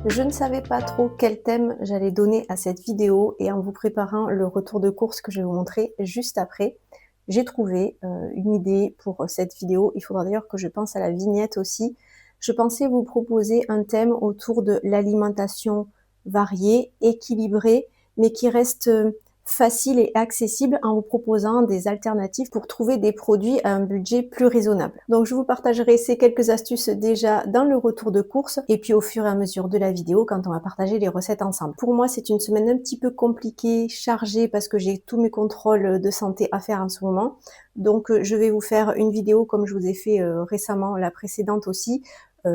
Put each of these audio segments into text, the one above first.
Je ne savais pas trop quel thème j'allais donner à cette vidéo et en vous préparant le retour de course que je vais vous montrer juste après, j'ai trouvé une idée pour cette vidéo. Il faudra d'ailleurs que je pense à la vignette aussi. Je pensais vous proposer un thème autour de l'alimentation variée, équilibrée, mais qui reste facile et accessible en vous proposant des alternatives pour trouver des produits à un budget plus raisonnable. Donc je vous partagerai ces quelques astuces déjà dans le retour de course et puis au fur et à mesure de la vidéo quand on va partager les recettes ensemble. Pour moi, c'est une semaine un petit peu compliquée, chargée parce que j'ai tous mes contrôles de santé à faire en ce moment. Donc je vais vous faire une vidéo comme je vous ai fait récemment, la précédente aussi,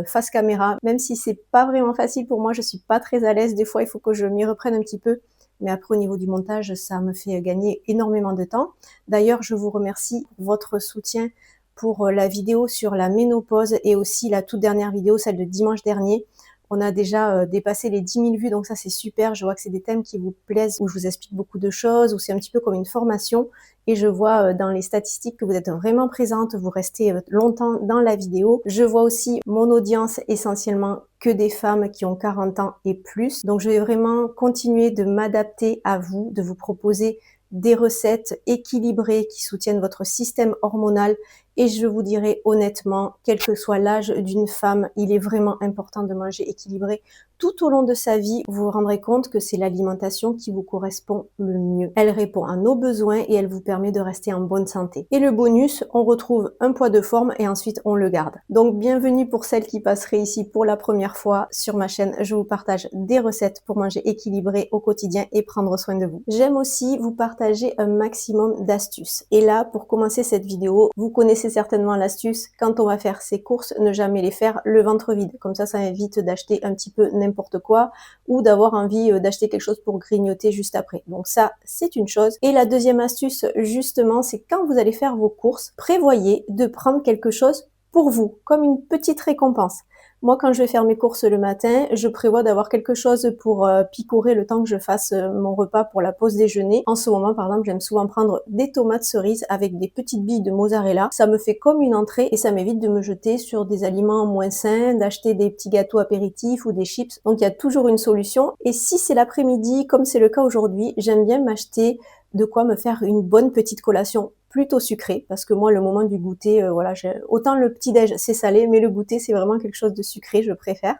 face caméra, même si c'est pas vraiment facile pour moi, je suis pas très à l'aise, des fois il faut que je m'y reprenne un petit peu, mais après au niveau du montage, ça me fait gagner énormément de temps. D'ailleurs, je vous remercie pour votre soutien pour la vidéo sur la ménopause et aussi la toute dernière vidéo, celle de dimanche dernier. On a déjà dépassé les 10 000 vues, donc ça c'est super. Je vois que c'est des thèmes qui vous plaisent, où je vous explique beaucoup de choses, où c'est un petit peu comme une formation. Et je vois dans les statistiques que vous êtes vraiment présente, vous restez longtemps dans la vidéo. Je vois aussi mon audience essentiellement que des femmes qui ont 40 ans et plus. Donc je vais vraiment continuer de m'adapter à vous, de vous proposer des recettes équilibrées qui soutiennent votre système hormonal. Et je vous dirai honnêtement, quel que soit l'âge d'une femme, il est vraiment important de manger équilibré. Tout au long de sa vie, vous vous rendrez compte que c'est l'alimentation qui vous correspond le mieux. Elle répond à nos besoins et elle vous permet de rester en bonne santé. Et le bonus, on retrouve un poids de forme et ensuite on le garde. Donc bienvenue pour celles qui passeraient ici pour la première fois sur ma chaîne. Je vous partage des recettes pour manger équilibré au quotidien et prendre soin de vous. J'aime aussi vous partager un maximum d'astuces. Et là, pour commencer cette vidéo, vous connaissez certainement l'astuce, quand on va faire ses courses, ne jamais les faire le ventre vide. Comme ça évite d'acheter un petit peu n'importe quoi ou d'avoir envie d'acheter quelque chose pour grignoter juste après. Donc ça, c'est une chose. Et la deuxième astuce, justement, c'est quand vous allez faire vos courses, prévoyez de prendre quelque chose pour vous, comme une petite récompense. Moi, quand je vais faire mes courses le matin, je prévois d'avoir quelque chose pour picorer le temps que je fasse mon repas pour la pause déjeuner. En ce moment, par exemple, j'aime souvent prendre des tomates cerises avec des petites billes de mozzarella. Ça me fait comme une entrée et ça m'évite de me jeter sur des aliments moins sains, d'acheter des petits gâteaux apéritifs ou des chips. Donc, il y a toujours une solution. Et si c'est l'après-midi, comme c'est le cas aujourd'hui, j'aime bien m'acheter de quoi me faire une bonne petite collation plutôt sucrée, parce que moi le moment du goûter, voilà, autant le petit-déj c'est salé, mais le goûter c'est vraiment quelque chose de sucré, je préfère.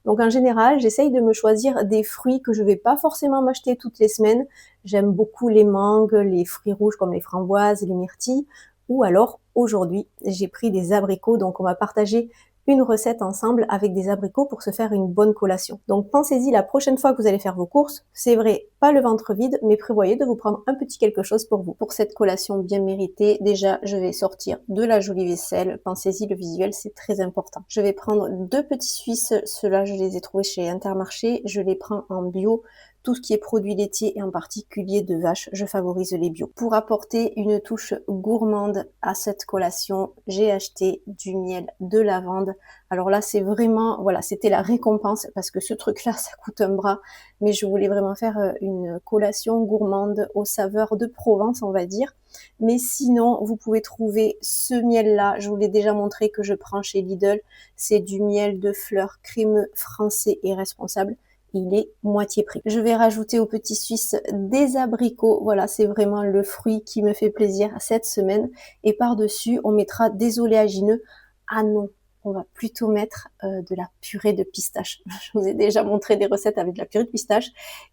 Donc en général, j'essaye de me choisir des fruits que je vais pas forcément m'acheter toutes les semaines. J'aime beaucoup les mangues, les fruits rouges comme les framboises, les myrtilles, ou alors aujourd'hui j'ai pris des abricots, donc on va partager une recette ensemble avec des abricots pour se faire une bonne collation. Donc pensez-y la prochaine fois que vous allez faire vos courses, c'est vrai, pas le ventre vide, mais prévoyez de vous prendre un petit quelque chose pour vous. Pour cette collation bien méritée, déjà je vais sortir de la jolie vaisselle, pensez-y, le visuel c'est très important. Je vais prendre deux petits Suisses, ceux-là je les ai trouvés chez Intermarché, je les prends en bio. Tout ce qui est produits laitiers et en particulier de vache, je favorise les bio. Pour apporter une touche gourmande à cette collation, j'ai acheté du miel de lavande. Alors là, c'est vraiment, voilà, c'était la récompense parce que ce truc-là, ça coûte un bras. Mais je voulais vraiment faire une collation gourmande aux saveurs de Provence, on va dire. Mais sinon, vous pouvez trouver ce miel-là. Je vous l'ai déjà montré que je prends chez Lidl. C'est du miel de fleurs crémeux français et responsable. Il est moitié prix. Je vais rajouter au petit Suisse des abricots. Voilà, c'est vraiment le fruit qui me fait plaisir cette semaine. Et par-dessus, on mettra des oléagineux. Ah non, on va plutôt mettre de la purée de pistache. Je vous ai déjà montré des recettes avec de la purée de pistache.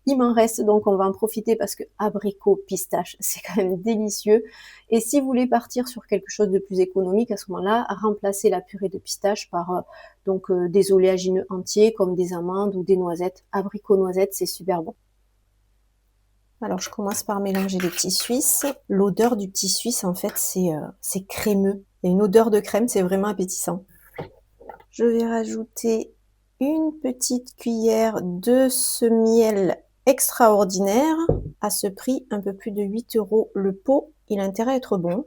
Il m'en reste, donc on va en profiter parce que abricot, pistache, c'est quand même délicieux. Et si vous voulez partir sur quelque chose de plus économique, à ce moment-là, remplacez la purée de pistache par des oléagineux entiers comme des amandes ou des noisettes. Abricot noisettes, c'est super bon. Alors je commence par mélanger les petits suisses. L'odeur du petit suisse, en fait, c'est crémeux. Il y a une odeur de crème, c'est vraiment appétissant. Je vais rajouter une petite cuillère de ce miel extraordinaire. À ce prix, un peu plus de 8 € le pot. Il a intérêt à être bon.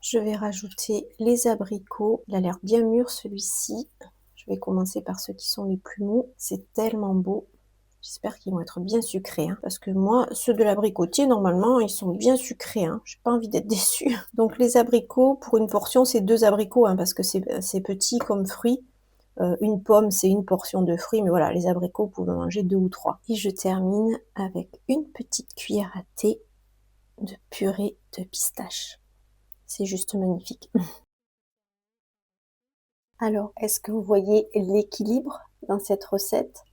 Je vais rajouter les abricots. Il a l'air bien mûr celui-ci. Je vais commencer par ceux qui sont les plus mous. C'est tellement beau. J'espère qu'ils vont être bien sucrés, hein, parce que moi, ceux de l'abricotier, normalement, ils sont bien sucrés. Hein. J'ai pas envie d'être déçue. Donc les abricots, pour une portion, c'est 2 abricots, hein, parce que c'est petit comme fruit. Une pomme, c'est une portion de fruits, mais voilà, les abricots, vous pouvez en manger 2 ou 3. Et je termine avec une petite cuillère à thé de purée de pistache. C'est juste magnifique. Alors, est-ce que vous voyez l'équilibre dans cette recette?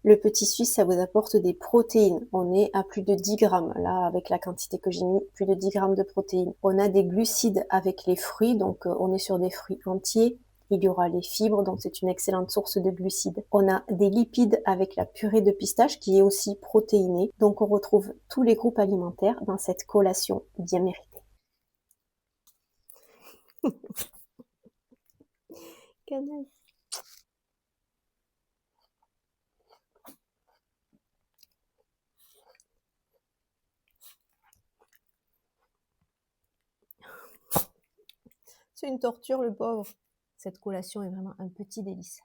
Le petit suisse, ça vous apporte des protéines. On est à plus de 10 grammes. Là, avec la quantité que j'ai mis, plus de 10 grammes de protéines. On a des glucides avec les fruits, donc on est sur des fruits entiers. Il y aura les fibres, donc c'est une excellente source de glucides. On a des lipides avec la purée de pistache qui est aussi protéinée. Donc on retrouve tous les groupes alimentaires dans cette collation bien méritée. Canaille. C'est une torture, le pauvre. Cette collation est vraiment un petit délice.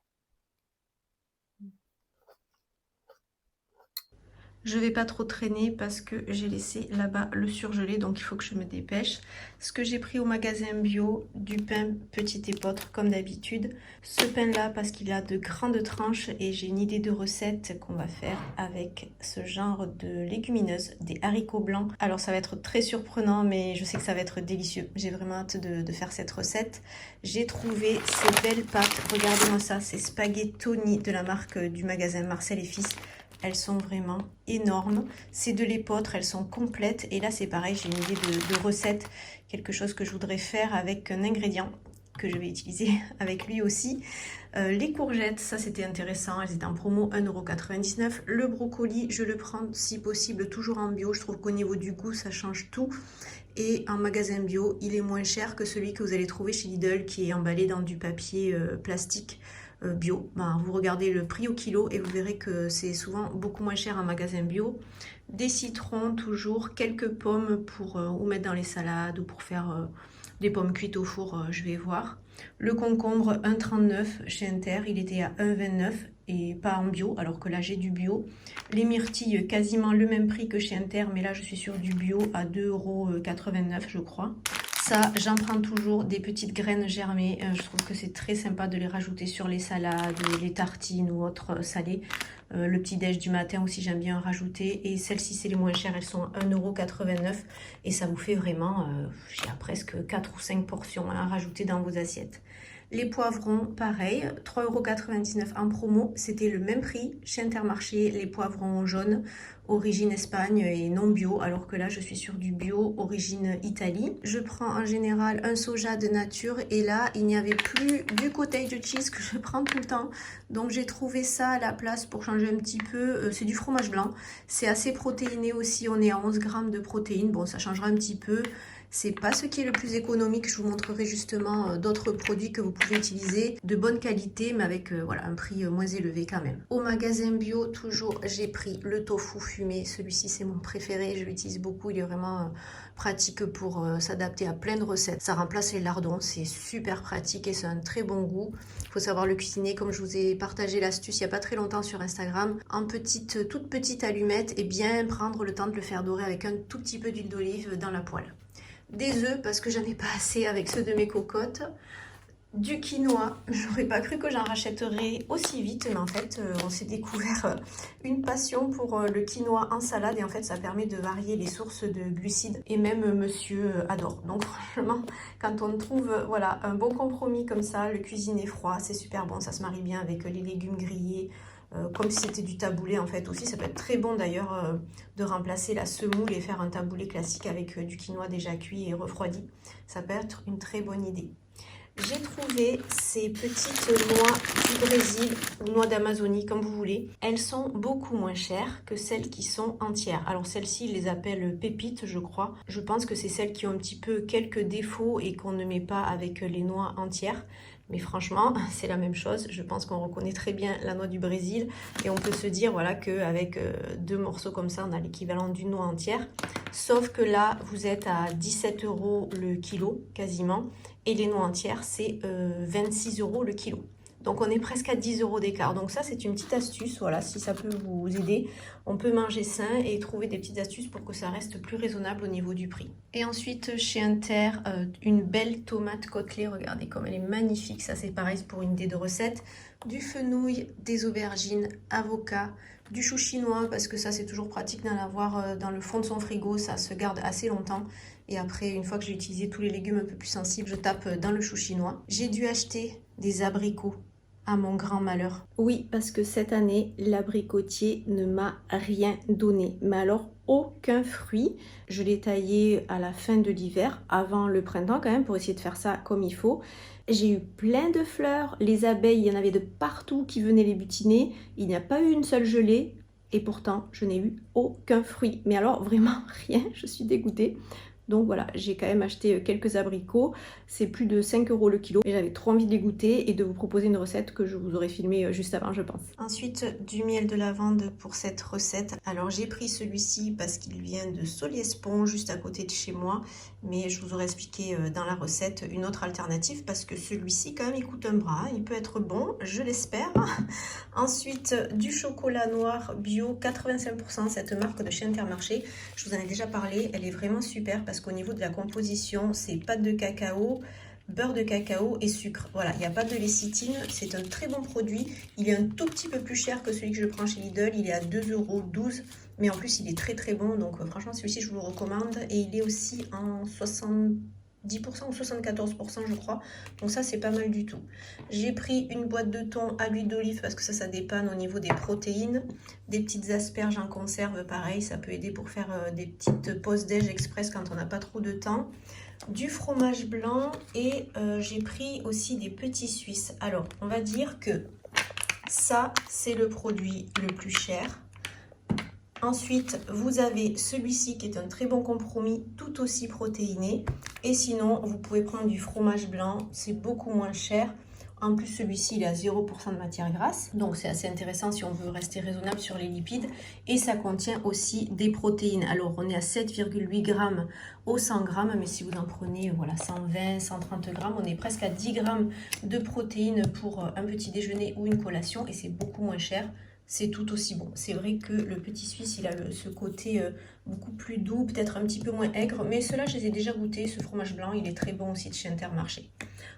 Je vais pas trop traîner parce que j'ai laissé là-bas le surgelé, donc il faut que je me dépêche. Ce que j'ai pris au magasin bio, du pain petit épeautre comme d'habitude. Ce pain-là parce qu'il a de grandes tranches et j'ai une idée de recette qu'on va faire avec ce genre de légumineuses, des haricots blancs. Alors ça va être très surprenant, mais je sais que ça va être délicieux. J'ai vraiment hâte de faire cette recette. J'ai trouvé ces belles pâtes, regardez-moi ça, ces spaghettoni de la marque du magasin Marcel et Fils. Elles sont vraiment énormes. C'est de l'épeautre, elles sont complètes. Et là, c'est pareil, j'ai une idée de recette. Quelque chose que je voudrais faire avec un ingrédient que je vais utiliser avec lui aussi. Les courgettes, ça c'était intéressant. Elles étaient en promo 1,99 €. Le brocoli, je le prends si possible toujours en bio. Je trouve qu'au niveau du goût, ça change tout. Et en magasin bio, il est moins cher que celui que vous allez trouver chez Lidl qui est emballé dans du papier plastique bio. Ben, vous regardez le prix au kilo et vous verrez que c'est souvent beaucoup moins cher en magasin bio. Des citrons toujours, quelques pommes pour ou mettre dans les salades ou pour faire des pommes cuites au four, je vais voir. Le concombre 1,39 chez Inter, il était à 1,29 et pas en bio, alors que là j'ai du bio. Les myrtilles, quasiment le même prix que chez Inter, mais là je suis sur du bio à 2,89 € je crois. Ça, j'en prends toujours des petites graines germées. Je trouve que c'est très sympa de les rajouter sur les salades, les tartines ou autres salés. Le petit déj du matin aussi, j'aime bien en rajouter. Et celles-ci, c'est les moins chères. Elles sont à 1,89 € et ça vous fait vraiment presque 4 ou 5 portions à rajouter dans vos assiettes. Les poivrons, pareil, 3,99 € en promo. C'était le même prix chez Intermarché. Les poivrons jaunes, origine Espagne et non bio, alors que là, je suis sur du bio, origine Italie. Je prends en général un soja de nature et là, il n'y avait plus du cottage cheese que je prends tout le temps. Donc, j'ai trouvé ça à la place pour changer un petit peu. C'est du fromage blanc. C'est assez protéiné aussi. On est à 11 grammes de protéines. Bon, ça changera un petit peu. C'est pas ce qui est le plus économique. Je vous montrerai justement d'autres produits que vous pouvez utiliser de bonne qualité, mais avec voilà, un prix moins élevé quand même. Au magasin bio, toujours, j'ai pris le tofu fumé. Celui-ci, c'est mon préféré. Je l'utilise beaucoup. Il est vraiment pratique pour s'adapter à plein de recettes. Ça remplace les lardons. C'est super pratique et c'est un très bon goût. Il faut savoir le cuisiner. Comme je vous ai partagé l'astuce il n'y a pas très longtemps sur Instagram, en toute petite allumette et bien prendre le temps de le faire dorer avec un tout petit peu d'huile d'olive dans la poêle. Des œufs parce que j'en ai pas assez avec ceux de mes cocottes. Du quinoa, j'aurais pas cru que j'en rachèterais aussi vite, mais en fait on s'est découvert une passion pour le quinoa en salade et en fait ça permet de varier les sources de glucides et même monsieur adore. Donc franchement quand on trouve voilà un bon compromis comme ça, le cuisiner froid c'est super bon, ça se marie bien avec les légumes grillés. Comme si c'était du taboulé en fait aussi, ça peut être très bon d'ailleurs de remplacer la semoule et faire un taboulé classique avec du quinoa déjà cuit et refroidi, ça peut être une très bonne idée. J'ai trouvé ces petites noix du Brésil ou noix d'Amazonie, comme vous voulez. Elles sont beaucoup moins chères que celles qui sont entières. Alors celles-ci, ils les appellent pépites, je crois. Je pense que c'est celles qui ont un petit peu quelques défauts et qu'on ne met pas avec les noix entières. Mais franchement, c'est la même chose. Je pense qu'on reconnaît très bien la noix du Brésil. Et on peut se dire voilà, qu'avec deux morceaux comme ça, on a l'équivalent d'une noix entière. Sauf que là, vous êtes à 17 € le kilo, quasiment. Et les noix entières, c'est 26 € le kilo. Donc on est presque à 10 € d'écart. Donc ça c'est une petite astuce, voilà, si ça peut vous aider. On peut manger sain et trouver des petites astuces pour que ça reste plus raisonnable au niveau du prix. Et ensuite chez Inter, une belle tomate côtelée, regardez comme elle est magnifique. Ça c'est pareil pour une idée de recette. Du fenouil, des aubergines, avocats, du chou chinois, parce que ça c'est toujours pratique d'en avoir dans le fond de son frigo, ça se garde assez longtemps. Et après, une fois que j'ai utilisé tous les légumes un peu plus sensibles, je tape dans le chou chinois. J'ai dû acheter des abricots, à mon grand malheur. Oui, parce que cette année, l'abricotier ne m'a rien donné. Mais alors, aucun fruit. Je l'ai taillé à la fin de l'hiver, avant le printemps quand même, pour essayer de faire ça comme il faut. J'ai eu plein de fleurs. Les abeilles, il y en avait de partout qui venaient les butiner. Il n'y a pas eu une seule gelée. Et pourtant, je n'ai eu aucun fruit. Mais alors, vraiment rien. Je suis dégoûtée. Donc voilà, j'ai quand même acheté quelques abricots, c'est plus de 5 € le kilo. Et j'avais trop envie de les goûter et de vous proposer une recette que je vous aurais filmée juste avant, je pense. Ensuite, du miel de lavande pour cette recette. Alors j'ai pris celui-ci parce qu'il vient de Soliespont, juste à côté de chez moi. Mais je vous aurais expliqué dans la recette une autre alternative parce que celui-ci quand même il coûte un bras. Il peut être bon, je l'espère. Ensuite, du chocolat noir bio 85%, cette marque de chez Intermarché. Je vous en ai déjà parlé, elle est vraiment super parce qu'au niveau de la composition, c'est pâte de cacao, beurre de cacao et sucre. Voilà, il n'y a pas de lécithine, c'est un très bon produit. Il est un tout petit peu plus cher que celui que je prends chez Lidl, il est à 2,12 €. Mais en plus, il est très très bon, donc franchement, celui-ci, je vous le recommande. Et il est aussi en 70% ou 74%, je crois. Donc ça, c'est pas mal du tout. J'ai pris une boîte de thon à l'huile d'olive parce que ça dépanne au niveau des protéines. Des petites asperges en conserve, pareil, ça peut aider pour faire des petites pauses déj express quand on n'a pas trop de temps. Du fromage blanc et j'ai pris aussi des petits suisses. Alors, on va dire que ça, c'est le produit le plus cher. Ensuite, vous avez celui-ci qui est un très bon compromis, tout aussi protéiné. Et sinon, vous pouvez prendre du fromage blanc, c'est beaucoup moins cher. En plus, celui-ci, il est à 0% de matière grasse. Donc, c'est assez intéressant si on veut rester raisonnable sur les lipides. Et ça contient aussi des protéines. Alors, on est à 7,8 grammes au 100 grammes. Mais si vous en prenez voilà, 120, 130 grammes, on est presque à 10 grammes de protéines pour un petit déjeuner ou une collation. Et c'est beaucoup moins cher. C'est tout aussi bon. C'est vrai que le petit suisse, il a ce côté beaucoup plus doux, peut-être un petit peu moins aigre. Mais ceux-là, je les ai déjà goûtés. Ce fromage blanc, il est très bon aussi de chez Intermarché.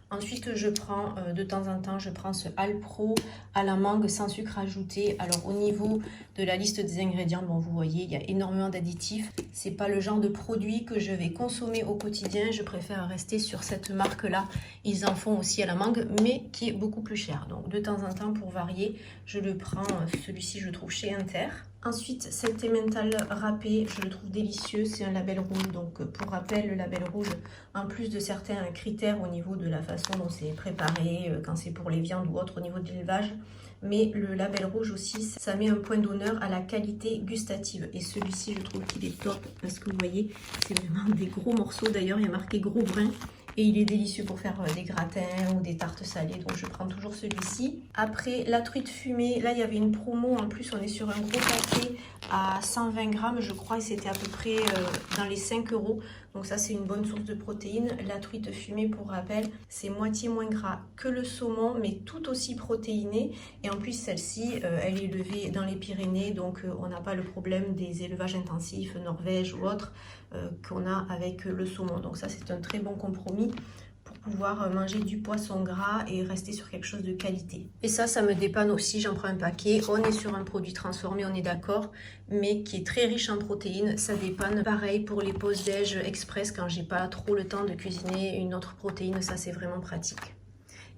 Ensuite, je prends de temps en temps, je prends ce Alpro à la mangue sans sucre ajouté. Alors, au niveau de la liste des ingrédients, bon, vous voyez, il y a énormément d'additifs. C'est pas le genre de produit que je vais consommer au quotidien. Je préfère rester sur cette marque-là. Ils en font aussi à la mangue, mais qui est beaucoup plus cher. Donc, de temps en temps, pour varier, je le prends. Celui-ci, je le trouve chez Inter. Ensuite, cet emmental râpé, je le trouve délicieux, c'est un label rouge. Donc pour rappel, le label rouge, en plus de certains critères au niveau de la façon dont c'est préparé, quand c'est pour les viandes ou autre au niveau de l'élevage, mais le label rouge aussi, ça met un point d'honneur à la qualité gustative. Et celui-ci, je trouve qu'il est top parce que vous voyez, c'est vraiment des gros morceaux. D'ailleurs, il y a marqué gros brin. Et il est délicieux pour faire des gratins ou des tartes salées. Donc je prends toujours celui-ci. Après, la truite fumée. Là, il y avait une promo. En plus, on est sur un gros paquet à 120 grammes, je crois. Et c'était à peu près dans les 5 €. Donc ça, c'est une bonne source de protéines. La truite fumée, pour rappel, c'est moitié moins gras que le saumon, mais tout aussi protéiné. Et en plus, celle-ci, elle est élevée dans les Pyrénées. Donc on n'a pas le problème des élevages intensifs, Norvège ou autre, qu'on a avec le saumon. Donc ça, c'est un très bon compromis pour pouvoir manger du poisson gras et rester sur quelque chose de qualité. Et ça me dépanne aussi, j'en prends un paquet. On est sur un produit transformé, on est d'accord, mais qui est très riche en protéines, ça dépanne. Pareil pour les pauses déj express, quand j'ai pas trop le temps de cuisiner une autre protéine, ça c'est vraiment pratique.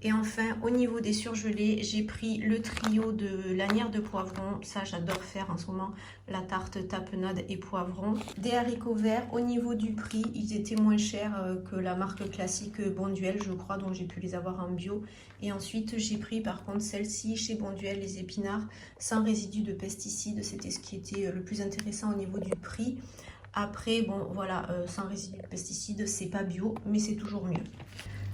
Et enfin, au niveau des surgelés, j'ai pris le trio de lanières de poivron. Ça, j'adore faire en ce moment, la tarte tapenade et poivron. Des haricots verts. Au niveau du prix, ils étaient moins chers que la marque classique Bonduelle, je crois, donc j'ai pu les avoir en bio. Et ensuite, j'ai pris par contre celle-ci chez Bonduelle, les épinards, sans résidus de pesticides. C'était ce qui était le plus intéressant au niveau du prix. Après, bon, voilà, sans résidus de pesticides, c'est pas bio, mais c'est toujours mieux.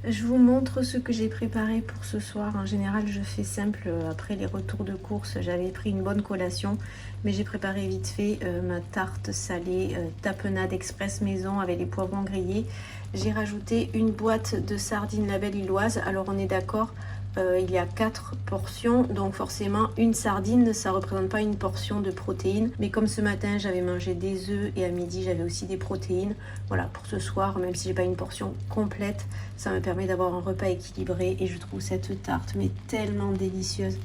Je vous montre ce que j'ai préparé pour ce soir. En général, je fais simple après les retours de course. J'avais pris une bonne collation, mais j'ai préparé vite fait ma tarte salée tapenade express maison avec les poivrons grillés. J'ai rajouté une boîte de sardines label Illoise. Alors on est d'accord, il y a 4 portions, donc forcément une sardine ça représente pas une portion de protéines, mais comme ce matin j'avais mangé des œufs et à midi j'avais aussi des protéines, voilà, pour ce soir, même si j'ai pas une portion complète, ça me permet d'avoir un repas équilibré. Et je trouve cette tarte mais tellement délicieuse.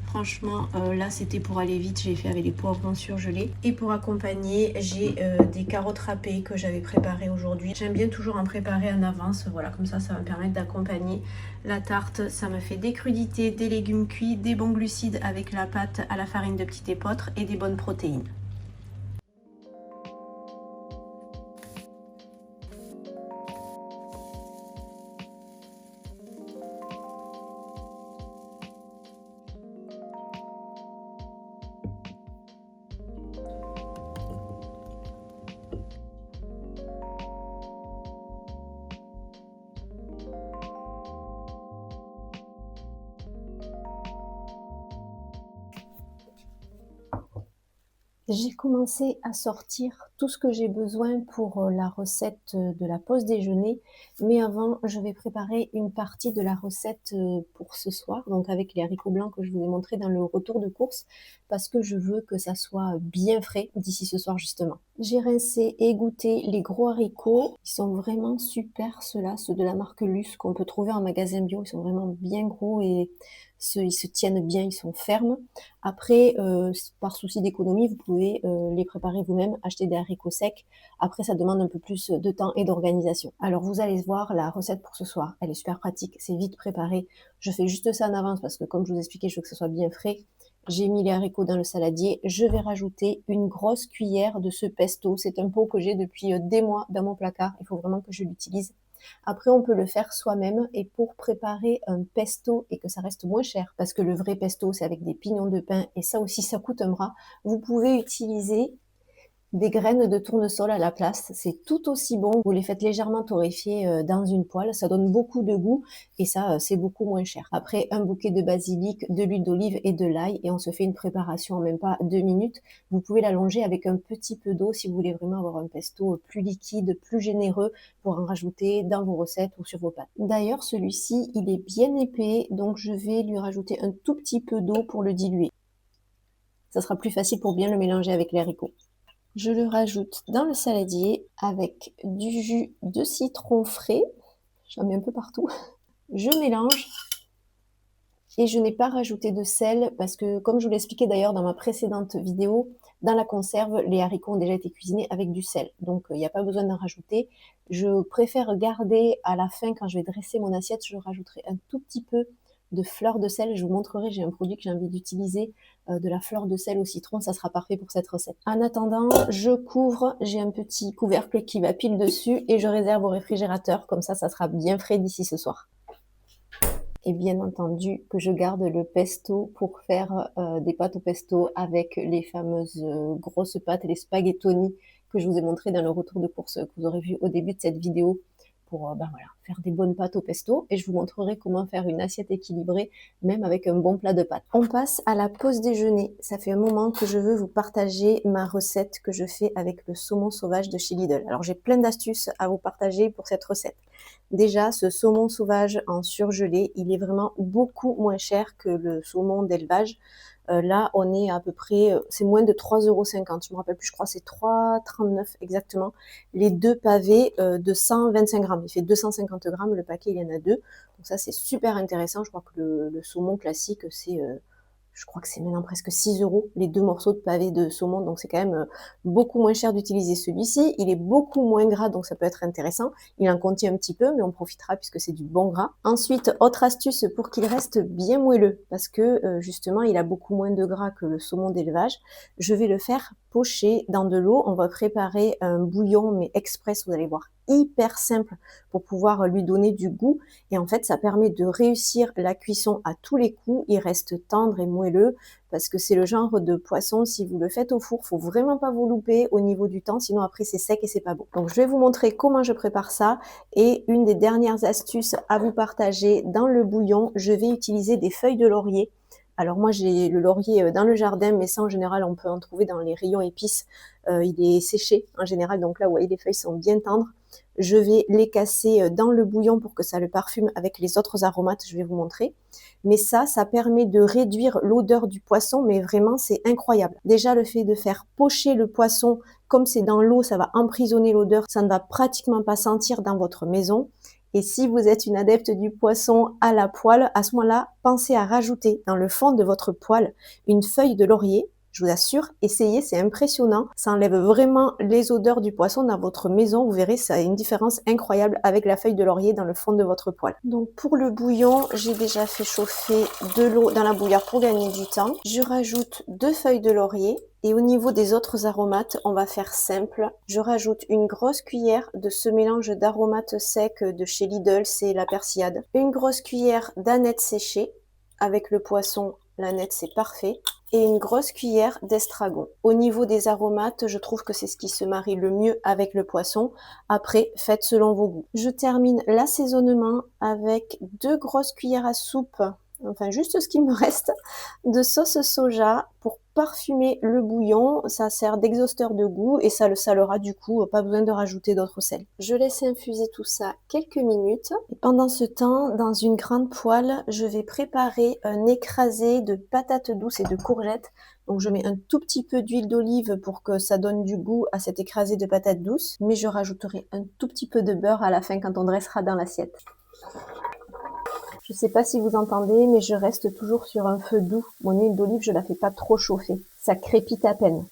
Franchement, là c'était pour aller vite, j'ai fait avec les poivrons surgelés. Et pour accompagner, j'ai des carottes râpées que j'avais préparées aujourd'hui. J'aime bien toujours en préparer en avance, voilà, comme ça va me permettre d'accompagner la tarte. Ça me fait des crudités, des légumes cuits, des bons glucides avec la pâte à la farine de petit épeautre et des bonnes protéines. J'ai commencé à sortir tout ce que j'ai besoin pour la recette de la pause déjeuner, mais avant, je vais préparer une partie de la recette pour ce soir, donc avec les haricots blancs que je vous ai montré dans le retour de course, parce que je veux que ça soit bien frais d'ici ce soir justement. J'ai rincé et égoutté les gros haricots, ils sont vraiment super ceux-là, ceux de la marque Luce qu'on peut trouver en magasin bio, ils sont vraiment bien gros et ils se tiennent bien, ils sont fermes. Après, par souci d'économie, vous pouvez les préparer vous-même, acheter des haricots secs. Après, ça demande un peu plus de temps et d'organisation. Alors, vous allez voir la recette pour ce soir. Elle est super pratique, c'est vite préparé. Je fais juste ça en avance parce que, comme je vous expliquais, je veux que ce soit bien frais. J'ai mis les haricots dans le saladier. Je vais rajouter une grosse cuillère de ce pesto. C'est un pot que j'ai depuis des mois dans mon placard. Il faut vraiment que je l'utilise. Après, on peut le faire soi-même et pour préparer un pesto et que ça reste moins cher, parce que le vrai pesto, c'est avec des pignons de pain et ça aussi, ça coûte un bras, vous pouvez utiliser des graines de tournesol à la place, c'est tout aussi bon. Vous les faites légèrement torréfier dans une poêle, ça donne beaucoup de goût et ça, c'est beaucoup moins cher. Après, un bouquet de basilic, de l'huile d'olive et de l'ail et on se fait une préparation en même pas 2 minutes. Vous pouvez l'allonger avec un petit peu d'eau si vous voulez vraiment avoir un pesto plus liquide, plus généreux pour en rajouter dans vos recettes ou sur vos pâtes. D'ailleurs, celui-ci, il est bien épais, donc je vais lui rajouter un tout petit peu d'eau pour le diluer. Ça sera plus facile pour bien le mélanger avec les haricots. Je le rajoute dans le saladier avec du jus de citron frais. J'en mets un peu partout. Je mélange et je n'ai pas rajouté de sel parce que, comme je vous l'expliquais d'ailleurs dans ma précédente vidéo, dans la conserve, les haricots ont déjà été cuisinés avec du sel. Donc, il n'y a pas besoin d'en rajouter. Je préfère garder à la fin, quand je vais dresser mon assiette, je rajouterai un tout petit peu de fleur de sel. Je vous montrerai, j'ai un produit que j'ai envie d'utiliser, de la fleur de sel au citron, ça sera parfait pour cette recette. En attendant, je couvre, j'ai un petit couvercle qui va pile dessus et je réserve au réfrigérateur, comme ça sera bien frais d'ici ce soir. Et bien entendu que je garde le pesto pour faire des pâtes au pesto avec les fameuses grosses pâtes, les spaghettoni que je vous ai montré dans le retour de course que vous aurez vu au début de cette vidéo pour voilà, faire des bonnes pâtes au pesto et je vous montrerai comment faire une assiette équilibrée même avec un bon plat de pâtes. On passe à la pause déjeuner. Ça fait un moment que je veux vous partager ma recette que je fais avec le saumon sauvage de chez Lidl. Alors j'ai plein d'astuces à vous partager pour cette recette. Déjà, ce saumon sauvage en surgelé, il est vraiment beaucoup moins cher que le saumon d'élevage. Là, on est à peu près, c'est moins de 3,50 €. Je me rappelle plus, je crois que c'est 3,39 exactement. Les deux pavés de 125 grammes. Il fait 250 grammes, le paquet, il y en a deux. Donc ça, c'est super intéressant. Je crois que le saumon classique, c'est je crois que c'est maintenant presque 6 € les deux morceaux de pavé de saumon, donc c'est quand même beaucoup moins cher d'utiliser celui-ci. Il est beaucoup moins gras, donc ça peut être intéressant. Il en contient un petit peu, mais on profitera puisque c'est du bon gras. Ensuite, autre astuce pour qu'il reste bien moelleux, parce que justement, il a beaucoup moins de gras que le saumon d'élevage. Je vais le faire pocher dans de l'eau. On va préparer un bouillon, mais express, vous allez voir, hyper simple pour pouvoir lui donner du goût. Et en fait, ça permet de réussir la cuisson à tous les coups. Il reste tendre et moelleux parce que c'est le genre de poisson, si vous le faites au four, faut vraiment pas vous louper au niveau du temps, sinon après c'est sec et c'est pas beau. Donc je vais vous montrer comment je prépare ça et une des dernières astuces à vous partager dans le bouillon, je vais utiliser des feuilles de laurier. Alors moi j'ai le laurier dans le jardin, mais ça en général on peut en trouver dans les rayons épices. Il est séché en général, donc là vous voyez les feuilles sont bien tendres. Je vais les casser dans le bouillon pour que ça le parfume avec les autres aromates, je vais vous montrer. Mais ça permet de réduire l'odeur du poisson, mais vraiment c'est incroyable. Déjà le fait de faire pocher le poisson, comme c'est dans l'eau, ça va emprisonner l'odeur, ça ne va pratiquement pas sentir dans votre maison. Et si vous êtes une adepte du poisson à la poêle, à ce moment-là, pensez à rajouter dans le fond de votre poêle une feuille de laurier. Je vous assure, essayez, c'est impressionnant. Ça enlève vraiment les odeurs du poisson dans votre maison. Vous verrez, ça a une différence incroyable avec la feuille de laurier dans le fond de votre poêle. Donc pour le bouillon, j'ai déjà fait chauffer de l'eau dans la bouilloire pour gagner du temps. Je rajoute 2 feuilles de laurier. Et au niveau des autres aromates, on va faire simple. Je rajoute une grosse cuillère de ce mélange d'aromates secs de chez Lidl, c'est la persillade. Une grosse cuillère d'aneth séchée. Avec le poisson, l'aneth c'est parfait. Et une grosse cuillère d'estragon. Au niveau des aromates, je trouve que c'est ce qui se marie le mieux avec le poisson. Après, faites selon vos goûts. Je termine l'assaisonnement avec 2 grosses cuillères à soupe, enfin juste ce qu'il me reste, de sauce soja pour parfumer le bouillon. Ça sert d'exhausteur de goût et ça le salera du coup, pas besoin de rajouter d'autres sels. Je laisse infuser tout ça quelques minutes. Et pendant ce temps, dans une grande poêle, je vais préparer un écrasé de patates douces et de courgettes. Donc je mets un tout petit peu d'huile d'olive pour que ça donne du goût à cet écrasé de patates douces, mais je rajouterai un tout petit peu de beurre à la fin quand on dressera dans l'assiette. Je ne sais pas si vous entendez, mais je reste toujours sur un feu doux. Mon huile d'olive, je ne la fais pas trop chauffer. Ça crépite à peine.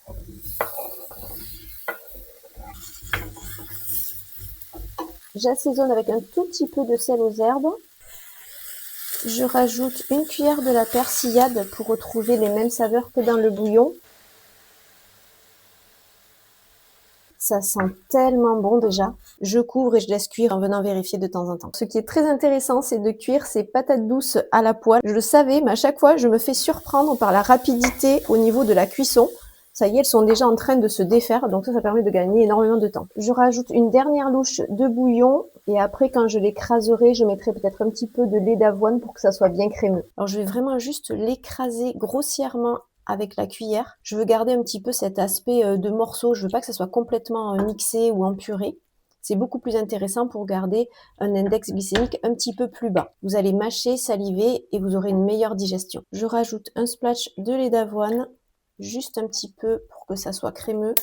J'assaisonne avec un tout petit peu de sel aux herbes. Je rajoute une cuillère de la persillade pour retrouver les mêmes saveurs que dans le bouillon. Ça sent tellement bon déjà. Je couvre et je laisse cuire en venant vérifier de temps en temps. Ce qui est très intéressant, c'est de cuire ces patates douces à la poêle. Je le savais, mais à chaque fois, je me fais surprendre par la rapidité au niveau de la cuisson. Ça y est, elles sont déjà en train de se défaire, donc ça permet de gagner énormément de temps. Je rajoute une dernière louche de bouillon et après, quand je l'écraserai, je mettrai peut-être un petit peu de lait d'avoine pour que ça soit bien crémeux. Alors, je vais vraiment juste l'écraser grossièrement avec la cuillère. Je veux garder un petit peu cet aspect de morceau. Je veux pas que ça soit complètement mixé ou en purée. C'est beaucoup plus intéressant pour garder un index glycémique un petit peu plus bas. Vous allez mâcher, saliver et vous aurez une meilleure digestion. Je rajoute un splash de lait d'avoine, juste un petit peu pour que ça soit crémeux.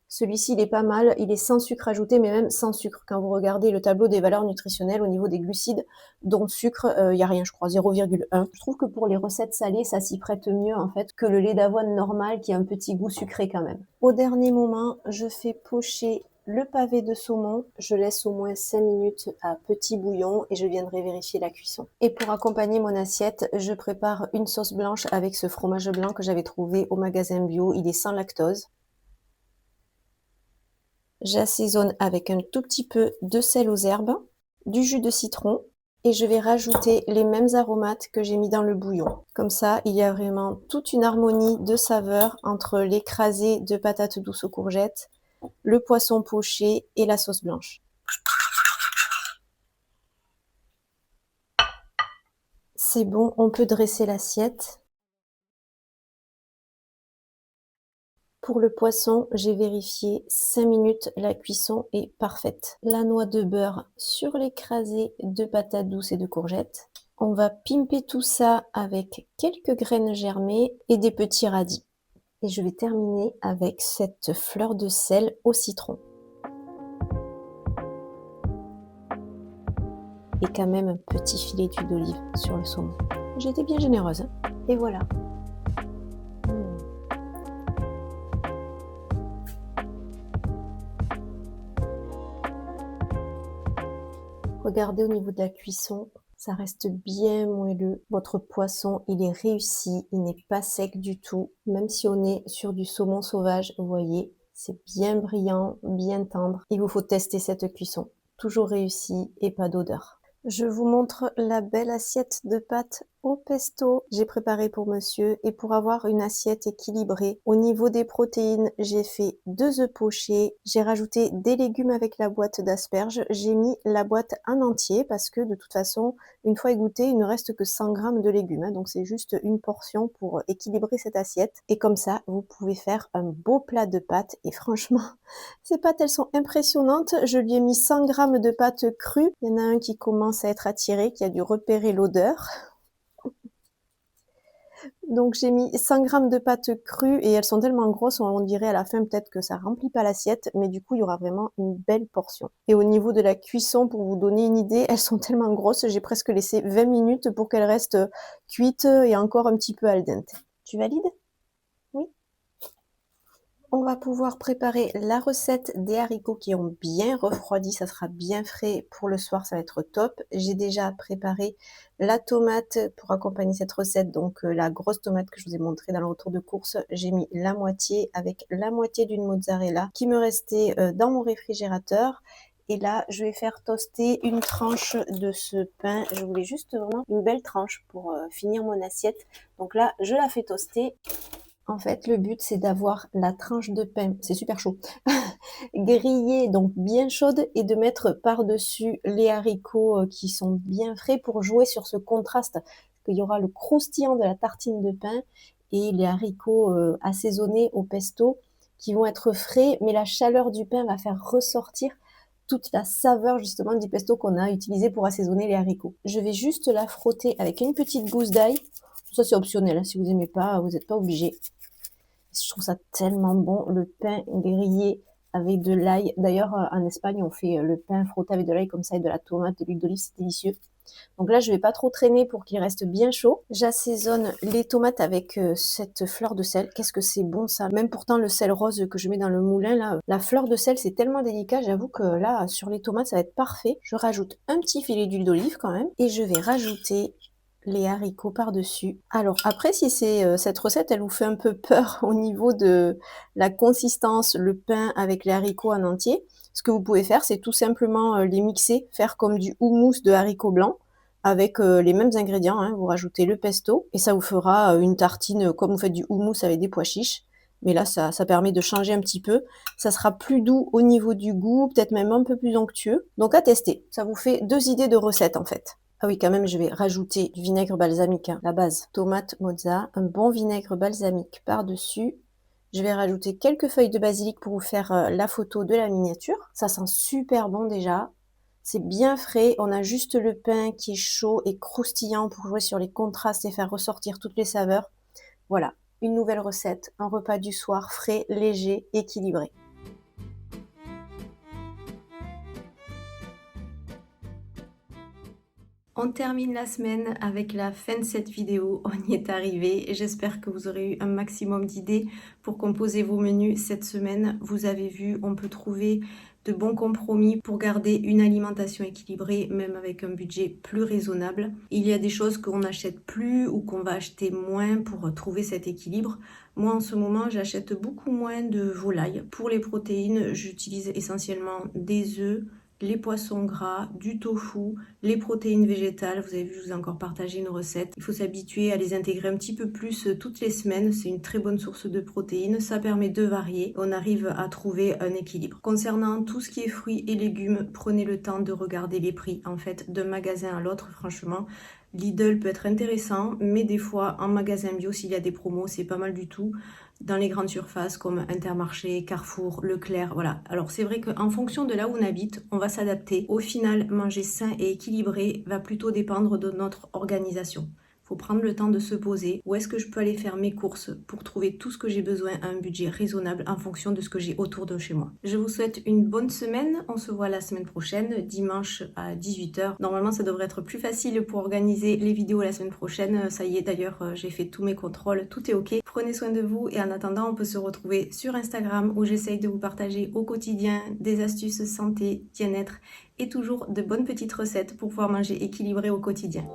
Celui-ci, il est pas mal, il est sans sucre ajouté, mais même sans sucre. Quand vous regardez le tableau des valeurs nutritionnelles au niveau des glucides, dont sucre, il n'y a rien, je crois, 0,1. Je trouve que pour les recettes salées, ça s'y prête mieux en fait que le lait d'avoine normal qui a un petit goût sucré quand même. Au dernier moment, je fais pocher le pavé de saumon. Je laisse au moins 5 minutes à petit bouillon et je viendrai vérifier la cuisson. Et pour accompagner mon assiette, je prépare une sauce blanche avec ce fromage blanc que j'avais trouvé au magasin bio. Il est sans lactose. J'assaisonne avec un tout petit peu de sel aux herbes, du jus de citron et je vais rajouter les mêmes aromates que j'ai mis dans le bouillon. Comme ça, il y a vraiment toute une harmonie de saveurs entre l'écrasé de patates douces aux courgettes, le poisson poché et la sauce blanche. C'est bon, on peut dresser l'assiette. Pour le poisson, j'ai vérifié 5 minutes, la cuisson est parfaite. La noix de beurre sur l'écrasé de patates douces et de courgettes. On va pimper tout ça avec quelques graines germées et des petits radis. Et je vais terminer avec cette fleur de sel au citron. Et quand même un petit filet d'huile d'olive sur le saumon. J'ai été bien généreuse. Et voilà. Regardez au niveau de la cuisson, ça reste bien moelleux. Votre poisson, il est réussi, il n'est pas sec du tout. Même si on est sur du saumon sauvage, vous voyez, c'est bien brillant, bien tendre. Il vous faut tester cette cuisson. Toujours réussi et pas d'odeur. Je vous montre la belle assiette de pâtes au pesto, j'ai préparé pour monsieur et pour avoir une assiette équilibrée. Au niveau des protéines, j'ai fait 2 œufs pochés, j'ai rajouté des légumes avec la boîte d'asperges, j'ai mis la boîte en entier parce que de toute façon, une fois égoutté, il ne reste que 100 grammes de légumes, hein, donc c'est juste une portion pour équilibrer cette assiette. Et comme ça, vous pouvez faire un beau plat de pâtes et franchement, ces pâtes, elles sont impressionnantes. Je lui ai mis 100 grammes de pâtes crues. Il y en a un qui commence à être attiré, qui a dû repérer l'odeur. Donc j'ai mis 100 grammes de pâtes crues et elles sont tellement grosses, on dirait à la fin peut-être que ça remplit pas l'assiette, mais du coup il y aura vraiment une belle portion. Et au niveau de la cuisson, pour vous donner une idée, elles sont tellement grosses, j'ai presque laissé 20 minutes pour qu'elles restent cuites et encore un petit peu al dente. Tu valides? Oui. On va pouvoir préparer la recette des haricots qui ont bien refroidi, ça sera bien frais pour le soir, ça va être top. J'ai déjà préparé la tomate pour accompagner cette recette, donc la grosse tomate que je vous ai montrée dans le retour de course, j'ai mis la moitié avec la moitié d'une mozzarella qui me restait dans mon réfrigérateur. Et là, je vais faire toaster une tranche de ce pain. Je voulais juste vraiment une belle tranche pour finir mon assiette. Donc là, je la fais toaster. En fait, le but, c'est d'avoir la tranche de pain, c'est super chaud, grillée, donc bien chaude, et de mettre par-dessus les haricots qui sont bien frais pour jouer sur ce contraste. Parce qu'il y aura le croustillant de la tartine de pain et les haricots assaisonnés au pesto qui vont être frais, mais la chaleur du pain va faire ressortir toute la saveur justement du pesto qu'on a utilisé pour assaisonner les haricots. Je vais juste la frotter avec une petite gousse d'ail. Ça, c'est optionnel, hein. Si vous n'aimez pas, vous n'êtes pas obligé. Je trouve ça tellement bon, le pain grillé avec de l'ail. D'ailleurs, en Espagne, on fait le pain frotté avec de l'ail comme ça et de la tomate, de l'huile d'olive, c'est délicieux. Donc là, je vais pas trop traîner pour qu'il reste bien chaud. J'assaisonne les tomates avec cette fleur de sel. Qu'est-ce que c'est bon ça. Même pourtant, le sel rose que je mets dans le moulin, là, la fleur de sel, c'est tellement délicat. J'avoue que là, sur les tomates, ça va être parfait. Je rajoute un petit filet d'huile d'olive quand même. Et je vais rajouter les haricots par-dessus. Alors après, si c'est cette recette, elle vous fait un peu peur au niveau de la consistance, le pain avec les haricots en entier, ce que vous pouvez faire, c'est tout simplement les mixer, faire comme du houmous de haricots blancs avec les mêmes ingrédients, hein. Vous rajoutez le pesto et ça vous fera une tartine comme vous faites du houmous avec des pois chiches. Mais là, ça permet de changer un petit peu. Ça sera plus doux au niveau du goût, peut-être même un peu plus onctueux. Donc à tester. Ça vous fait 2 idées de recettes en fait. Ah oui, quand même, je vais rajouter du vinaigre balsamique, hein, la base. Tomate, mozza, un bon vinaigre balsamique par-dessus. Je vais rajouter quelques feuilles de basilic pour vous faire la photo de la miniature. Ça sent super bon déjà. C'est bien frais. On a juste le pain qui est chaud et croustillant pour jouer sur les contrastes et faire ressortir toutes les saveurs. Voilà, une nouvelle recette, un repas du soir frais, léger, équilibré. On termine la semaine avec la fin de cette vidéo, on y est arrivé. J'espère que vous aurez eu un maximum d'idées pour composer vos menus cette semaine. Vous avez vu, on peut trouver de bons compromis pour garder une alimentation équilibrée, même avec un budget plus raisonnable. Il y a des choses qu'on n'achète plus ou qu'on va acheter moins pour trouver cet équilibre. Moi, en ce moment, j'achète beaucoup moins de volaille. Pour les protéines, j'utilise essentiellement des œufs, les poissons gras, du tofu, les protéines végétales. Vous avez vu, je vous ai encore partagé une recette. Il faut s'habituer à les intégrer un petit peu plus toutes les semaines. C'est une très bonne source de protéines. Ça permet de varier. On arrive à trouver un équilibre. Concernant tout ce qui est fruits et légumes, prenez le temps de regarder les prix. En fait, d'un magasin à l'autre, franchement, Lidl peut être intéressant, mais des fois, en magasin bio, s'il y a des promos, c'est pas mal du tout. Dans les grandes surfaces comme Intermarché, Carrefour, Leclerc, voilà. Alors c'est vrai qu'en fonction de là où on habite, on va s'adapter. Au final, manger sain et équilibré va plutôt dépendre de notre organisation. Il faut prendre le temps de se poser. Où est-ce que je peux aller faire mes courses pour trouver tout ce que j'ai besoin à un budget raisonnable en fonction de ce que j'ai autour de chez moi. Je vous souhaite une bonne semaine. On se voit la semaine prochaine, dimanche à 18 h. Normalement, ça devrait être plus facile pour organiser les vidéos la semaine prochaine. Ça y est, d'ailleurs, j'ai fait tous mes contrôles. Tout est OK. Prenez soin de vous et en attendant, on peut se retrouver sur Instagram où j'essaye de vous partager au quotidien des astuces santé, bien-être et toujours de bonnes petites recettes pour pouvoir manger équilibré au quotidien.